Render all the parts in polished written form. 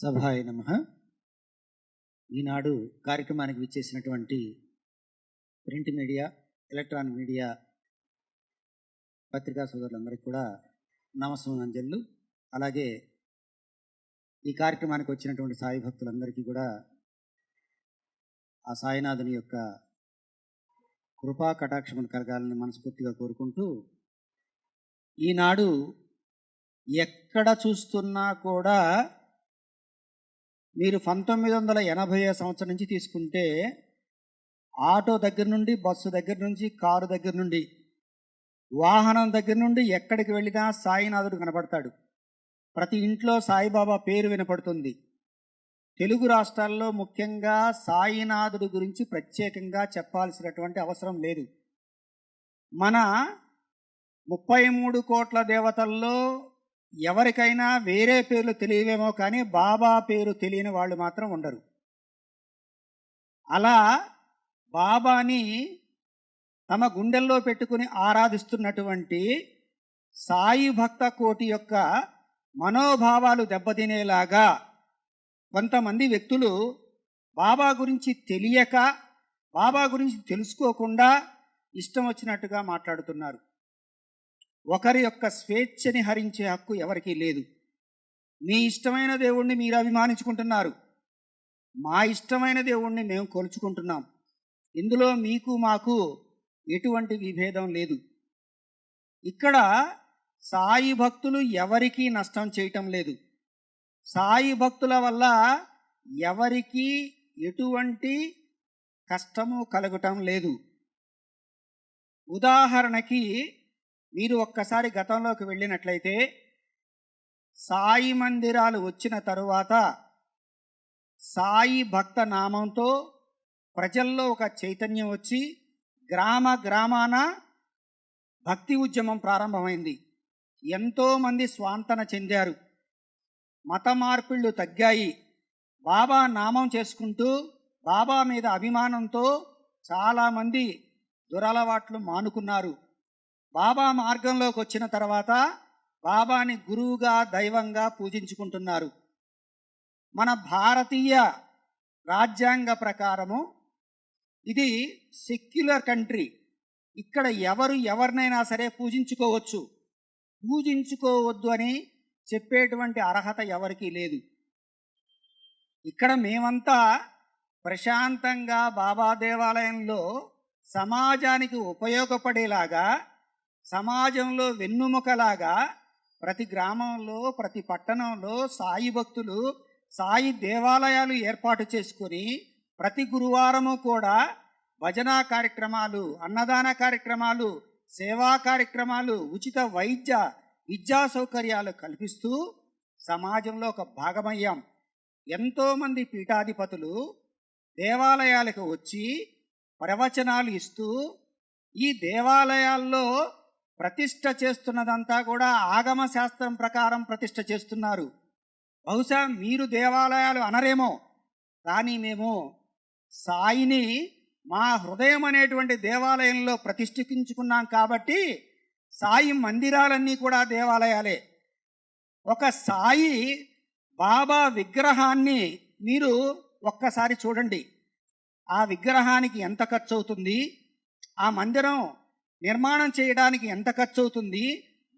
సభాయ నమః. ఈనాడు కార్యక్రమానికి విచ్చేసినటువంటి ప్రింట్ మీడియా, ఎలక్ట్రానిక్ మీడియా పత్రికా సోదరులందరికీ కూడా నమస్సుమాంజలు. అలాగే ఈ కార్యక్రమానికి వచ్చినటువంటి సాయి భక్తులందరికీ కూడా ఆ సాయినాథుని యొక్క కృపా కటాక్షములు కలగాలని మనస్ఫూర్తిగా కోరుకుంటూ, ఈనాడు ఎక్కడ చూస్తున్నా కూడా మీరు 1980 సంవత్సరం నుంచి తీసుకుంటే ఆటో దగ్గర నుండి, బస్సు దగ్గర నుంచి, కారు దగ్గర నుండి, వాహనం దగ్గర నుండి ఎక్కడికి వెళ్ళినా సాయినాథుడు కనపడతాడు. ప్రతి ఇంట్లో సాయిబాబా పేరు వినపడుతుంది. తెలుగు రాష్ట్రాల్లో ముఖ్యంగా సాయినాథుడి గురించి ప్రత్యేకంగా చెప్పాల్సినటువంటి అవసరం లేదు. మన 33 కోట్ల దేవతల్లో ఎవరికైనా వేరే పేర్లు తెలియవేమో కానీ బాబా పేరు తెలియని వాళ్ళు మాత్రం ఉండరు. అలా బాబాని తమ గుండెల్లో పెట్టుకుని ఆరాధిస్తున్నటువంటి సాయి భక్త కోటి యొక్క మనోభావాలు దెబ్బతినేలాగా కొంతమంది వ్యక్తులు బాబా గురించి తెలియక, బాబా గురించి తెలుసుకోకుండా ఇష్టం వచ్చినట్టుగా మాట్లాడుతున్నారు. ఒకరి యొక్క స్వేచ్ఛని హరించే హక్కు ఎవరికీ లేదు. మీ ఇష్టమైన దేవుణ్ణి మీరు అభిమానించుకుంటున్నారు, మా ఇష్టమైన దేవుణ్ణి మేము కొలుచుకుంటున్నాం. ఇందులో మీకు మాకు ఎటువంటి విభేదం లేదు. ఇక్కడ సాయి భక్తులు ఎవరికీ నష్టం చేయటం లేదు. సాయి భక్తుల వల్ల ఎవరికీ ఎటువంటి కష్టము కలగటం లేదు. ఉదాహరణకి మీరు ఒక్కసారి గతంలోకి వెళ్ళినట్లయితే, సాయి మందిరాలు వచ్చిన తరువాత సాయి భక్త నామంతో ప్రజల్లో ఒక చైతన్యం వచ్చి గ్రామ గ్రామాన భక్తి ఉద్యమం ప్రారంభమైంది. ఎంతోమంది స్వాంతన చెందారు, మత మార్పిళ్ళు తగ్గాయి. బాబా నామం చేసుకుంటూ బాబా మీద అభిమానంతో చాలామంది దురలవాట్లు మానుకున్నారు. బాబా మార్గంలోకి వచ్చిన తర్వాత బాబాని గురువుగా, దైవంగా పూజించుకుంటున్నారు. మన భారతీయ రాజ్యాంగ ప్రకారము ఇది సెక్యులర్ కంట్రీ. ఇక్కడ ఎవరు ఎవరినైనా సరే పూజించుకోవచ్చు, పూజించుకోవద్దు అని చెప్పేటువంటి అర్హత ఎవరికీ లేదు. ఇక్కడ మేమంతా ప్రశాంతంగా బాబా దేవాలయంలో సమాజానికి ఉపయోగపడేలాగా, సమాజంలో వెన్నుముకలాగా ప్రతి గ్రామంలో, ప్రతి పట్టణంలో సాయి భక్తులు సాయి దేవాలయాలు ఏర్పాటు చేసుకొని ప్రతి గురువారము కూడా భజనా కార్యక్రమాలు, అన్నదాన కార్యక్రమాలు, సేవా కార్యక్రమాలు, ఉచిత వైద్య విద్యా సౌకర్యాలు కల్పిస్తూ సమాజంలో ఒక భాగమయ్యాం. ఎంతోమంది పీఠాధిపతులు దేవాలయాలకు వచ్చి ప్రవచనాలు ఇస్తూ ఈ దేవాలయాల్లో ప్రతిష్ఠ చేస్తున్నదంతా కూడా ఆగమ శాస్త్రం ప్రకారం ప్రతిష్ఠ చేస్తున్నారు. బహుశా మీరు దేవాలయాలు అనరేమో, కానీ మేము సాయిని మా హృదయం అనేటువంటి దేవాలయంలో ప్రతిష్ఠించుకున్నాం కాబట్టి సాయి మందిరాలన్నీ కూడా దేవాలయాలే. ఒక సాయి బాబా విగ్రహాన్ని మీరు ఒక్కసారి చూడండి. ఆ విగ్రహానికి ఎంత ఖర్చు అవుతుంది, ఆ మందిరం నిర్మాణం చేయడానికి ఎంత ఖర్చు అవుతుంది,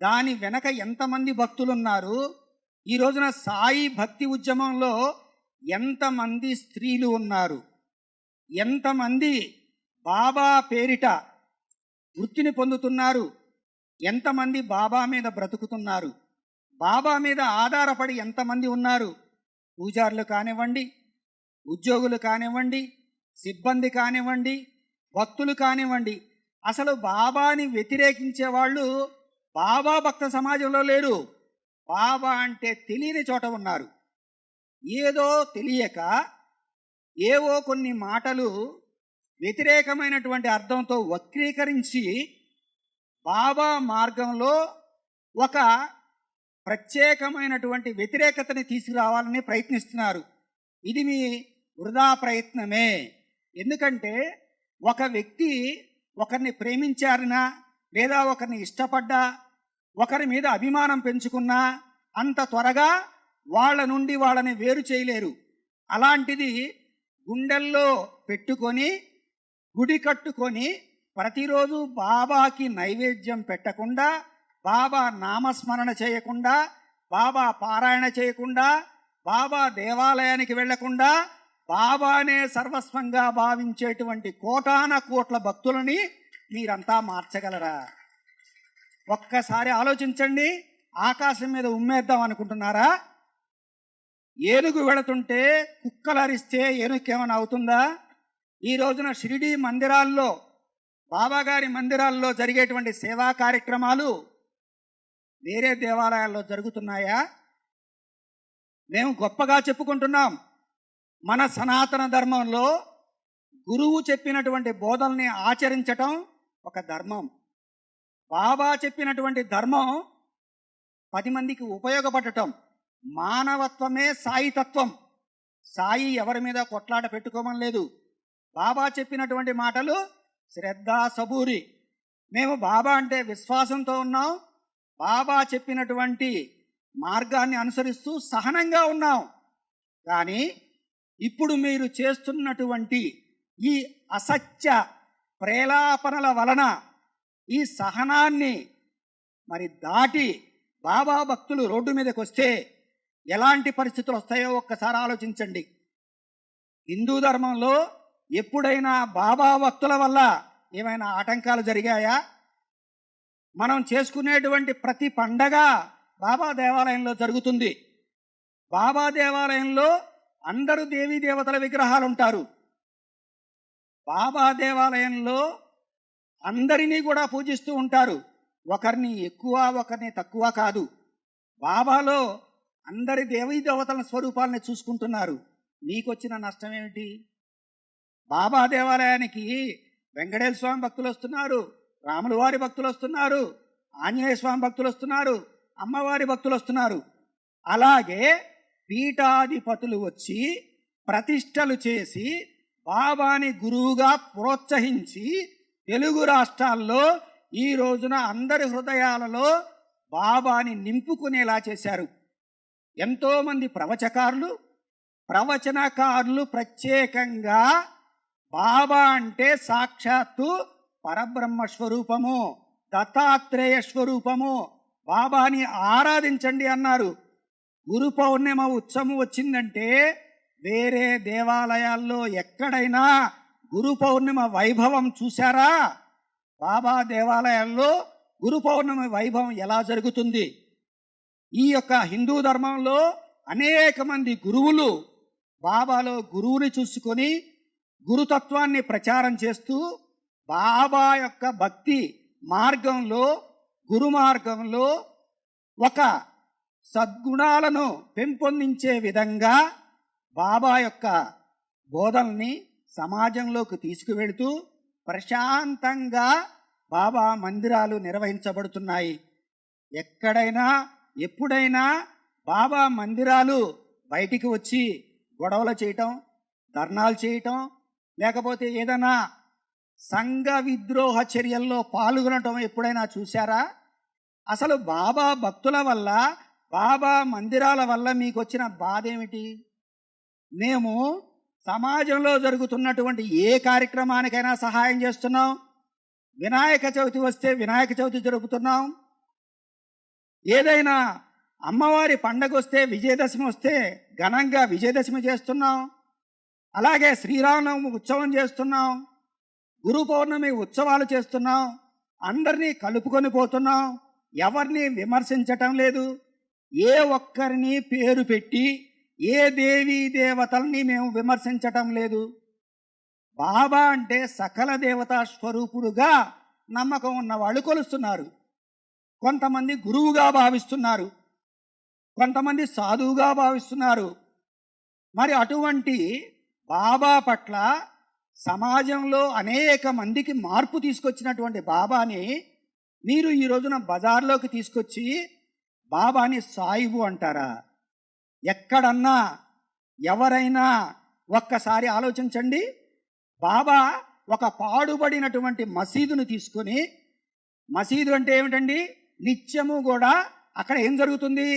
దాని వెనక ఎంతమంది భక్తులు ఉన్నారు, ఈ రోజున సాయి భక్తి ఉద్యమంలో ఎంతమంది స్త్రీలు ఉన్నారు, ఎంతమంది బాబా పేరిట వృత్తిని పొందుతున్నారు, ఎంతమంది బాబా మీద బ్రతుకుతున్నారు, బాబా మీద ఆధారపడి ఎంతమంది ఉన్నారు. పూజారులు కానివ్వండి, ఉద్యోగులు కానివ్వండి, సిబ్బంది కానివ్వండి, భక్తులు కానివ్వండి, అసలు బాబాని వ్యతిరేకించే వాళ్ళు బాబా భక్త సమాజంలో లేరు. బాబా అంటే తెలియని చోట ఉన్నారు. ఏదో తెలియక ఏవో కొన్ని మాటలు వ్యతిరేకమైనటువంటి అర్థంతో వక్రీకరించి బాబా మార్గంలో ఒక ప్రత్యేకమైనటువంటి వ్యతిరేకతని తీసుకురావాలని ప్రయత్నిస్తున్నారు. ఇది మీ వృధా ప్రయత్నమే. ఎందుకంటే ఒక వ్యక్తి ఒకరిని ప్రేమించారనా, లేదా ఒకరిని ఇష్టపడ్డా, ఒకరి మీద అభిమానం పెంచుకున్నా అంత త్వరగా వాళ్ళ నుండి వాళ్ళని వేరు చేయలేరు. అలాంటిది గుండెల్లో పెట్టుకొని గుడి కట్టుకొని ప్రతిరోజు బాబాకి నైవేద్యం పెట్టకుండా, బాబా నామస్మరణ చేయకుండా, బాబా పారాయణ చేయకుండా, బాబా దేవాలయానికి వెళ్లకుండా బాబానే సర్వస్వంగా భావించేటువంటి కోటాన కోట్ల భక్తులని మీరంతా మార్చగలరా? ఒక్కసారి ఆలోచించండి. ఆకాశం మీద ఉమ్మేద్దాం అనుకుంటున్నారా? ఏనుగు వెళుతుంటే కుక్కలు అరిస్తే ఏనుగుకేమైనా అవుతుందా? ఈ రోజున షిరిడీ మందిరాల్లో, బాబాగారి మందిరాల్లో జరిగేటువంటి సేవా కార్యక్రమాలు వేరే దేవాలయాల్లో జరుగుతున్నాయా? మేము గొప్పగా చెప్పుకుంటున్నాం. మన సనాతన ధర్మంలో గురువు చెప్పినటువంటి బోధల్ని ఆచరించటం ఒక ధర్మం. బాబా చెప్పినటువంటి ధర్మం 10 మందికి ఉపయోగపడటం. మానవత్వమే సాయి తత్వం. సాయి ఎవరి మీద కొట్లాట పెట్టుకోమని లేదు. బాబా చెప్పినటువంటి మాటలు శ్రద్ధ సబూరి. మేము బాబా అంటే విశ్వాసంతో ఉన్నాం. బాబా చెప్పినటువంటి మార్గాన్ని అనుసరిస్తూ సహనంగా ఉన్నాం. కానీ ఇప్పుడు మీరు చేస్తున్నటువంటి ఈ అసత్య ప్రేలాపనల వలన ఈ సహనాన్ని మరి దాటి బాబా భక్తులు రోడ్డు మీదకి వస్తే ఎలాంటి పరిస్థితులు వస్తాయో ఒక్కసారి ఆలోచించండి. హిందూ ధర్మంలో ఎప్పుడైనా బాబా భక్తుల వల్ల ఏమైనా ఆటంకాలు జరిగాయా? మనం చేసుకునేటువంటి ప్రతి పండగ బాబా దేవాలయంలో జరుగుతుంది. బాబా దేవాలయంలో అందరూ దేవీ దేవతల విగ్రహాలు ఉంటారు. బాబా దేవాలయంలో అందరినీ కూడా పూజిస్తూ ఉంటారు. ఒకరిని ఎక్కువ ఒకరిని తక్కువ కాదు. బాబాలో అందరి దేవీ దేవతల స్వరూపాలని చూసుకుంటున్నారు. నీకొచ్చిన నష్టం ఏమిటి? బాబా దేవాలయానికి వెంకటేశ్వర స్వామి భక్తులు వస్తున్నారు, రాముల వారి భక్తులు వస్తున్నారు, ఆంజనేయ స్వామి భక్తులు వస్తున్నారు, అమ్మవారి భక్తులు వస్తున్నారు. అలాగే పీఠాధిపతులు వచ్చి ప్రతిష్టలు చేసి బాబాని గురువుగా ప్రోత్సహించి తెలుగు రాష్ట్రాల్లో ఈ రోజున అందరి హృదయాలలో బాబాని నింపుకునేలా చేశారు. ఎంతోమంది ప్రవచనకారులు ప్రత్యేకంగా బాబా అంటే సాక్షాత్తు పరబ్రహ్మ స్వరూపము, దత్తాత్రేయ స్వరూపము, బాబాని ఆరాధించండి అన్నారు. గురు పౌర్ణిమ ఉత్సవం వచ్చిందంటే వేరే దేవాలయాల్లో ఎక్కడైనా గురు పౌర్ణిమ వైభవం చూశారా? బాబా దేవాలయాల్లో గురు పౌర్ణమి వైభవం ఎలా జరుగుతుంది? ఈ యొక్క హిందూ ధర్మంలో అనేక మంది గురువులు బాబాలో గురువుని చూసుకొని గురుతత్వాన్ని ప్రచారం చేస్తూ బాబా యొక్క భక్తి మార్గంలో, గురు మార్గంలో ఒక సద్గుణాలను పెంపొందించే విధంగా బాబా యొక్క బోధనల్ని సమాజంలోకి తీసుకువెళుతూ ప్రశాంతంగా బాబా మందిరాలు నిర్వహించబడుతున్నాయి. ఎక్కడైనా ఎప్పుడైనా బాబా మందిరాలు బయటికి వచ్చి గొడవలు చేయటం, ధర్నాలు చేయటం, లేకపోతే ఏదైనా సంఘ విద్రోహ చర్యల్లో పాల్గొనటం ఎప్పుడైనా చూశారా? అసలు బాబా భక్తుల వల్ల, బాబా మందిరాల వల్ల మీకు వచ్చిన బాధ ఏమిటి? మేము సమాజంలో జరుగుతున్నటువంటి ఏ కార్యక్రమానికైనా సహాయం చేస్తున్నాం. వినాయక చవితి వస్తే వినాయక చవితి జరుపుతున్నాం. ఏదైనా అమ్మవారి పండగ వస్తే, విజయదశమి వస్తే ఘనంగా విజయదశమి చేస్తున్నాం. అలాగే శ్రీరామనవమి ఉత్సవం చేస్తున్నాం, గురు పౌర్ణమి ఉత్సవాలు చేస్తున్నాం. అందరినీ కలుపుకొని పోతున్నాం. ఎవరిని విమర్శించటం లేదు. ఏ ఒక్కరిని పేరు పెట్టి ఏ దేవీ దేవతల్ని మేము విమర్శించటం లేదు. బాబా అంటే సకల దేవతా స్వరూపుడుగా నమ్మకం ఉన్న వాళ్ళు కొలుస్తున్నారు. కొంతమంది గురువుగా భావిస్తున్నారు, కొంతమంది సాధువుగా భావిస్తున్నారు. మరి అటువంటి బాబా పట్ల సమాజంలో అనేక మందికి మార్పు తీసుకొచ్చినటువంటి బాబాని మీరు ఈ రోజున బజార్లోకి తీసుకొచ్చి బాబాని సాయిబు అంటారా? ఎక్కడన్నా ఎవరైనా ఒక్కసారి ఆలోచించండి. బాబా ఒక పాడుబడినటువంటి మసీదును తీసుకొని, మసీదు అంటే ఏమిటండి? నిత్యము కూడా అక్కడ ఏం జరుగుతుంది?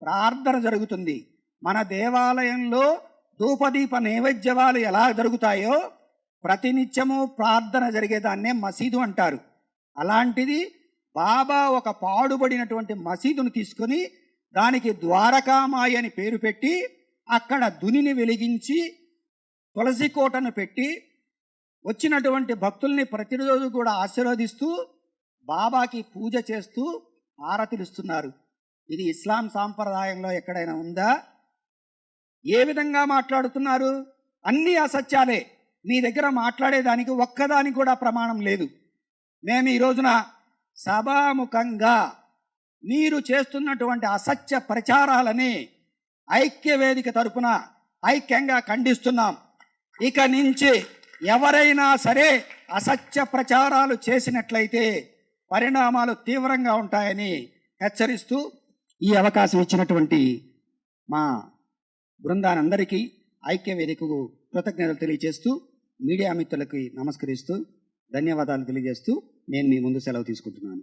ప్రార్థన జరుగుతుంది. మన దేవాలయంలో ధూపదీప నైవేద్యాలు ఎలా జరుగుతాయో ప్రతినిత్యము ప్రార్థన జరిగేదాన్నే మసీదు అంటారు. అలాంటిది బాబా ఒక పాడుబడినటువంటి మసీదును తీసుకొని దానికి ద్వారకామాయి అని పేరు పెట్టి అక్కడ దునిని వెలిగించి తులసి కోటను పెట్టి వచ్చినటువంటి భక్తుల్ని ప్రతిరోజు కూడా ఆశీర్వదిస్తూ బాబాకి పూజ చేస్తూ హారతిలుస్తున్నారు. ఇది ఇస్లాం సాంప్రదాయంలో ఎక్కడైనా ఉందా? ఏ విధంగా మాట్లాడుతున్నారు? అన్నీ అసత్యాలే. మీ దగ్గర మాట్లాడేదానికి ఒక్కదానికి కూడా ప్రమాణం లేదు. మేము ఈ రోజున సభాముఖంగా మీరు చేస్తున్నటువంటి అసత్య ప్రచారాలని ఐక్యవేదిక తరపున ఐక్యంగా ఖండిస్తున్నాం. ఇక నుంచి ఎవరైనా సరే అసత్య ప్రచారాలు చేసినట్లయితే పరిణామాలు తీవ్రంగా ఉంటాయని హెచ్చరిస్తూ ఈ అవకాశం ఇచ్చినటువంటి మా బృందానందరికీ ఐక్యవేదికకు కృతజ్ఞతలు తెలియజేస్తూ మీడియా మిత్రులకి నమస్కరిస్తూ ధన్యవాదాలు తెలియజేస్తూ నేను మీ ముందు సెలవు తీసుకుంటున్నాను.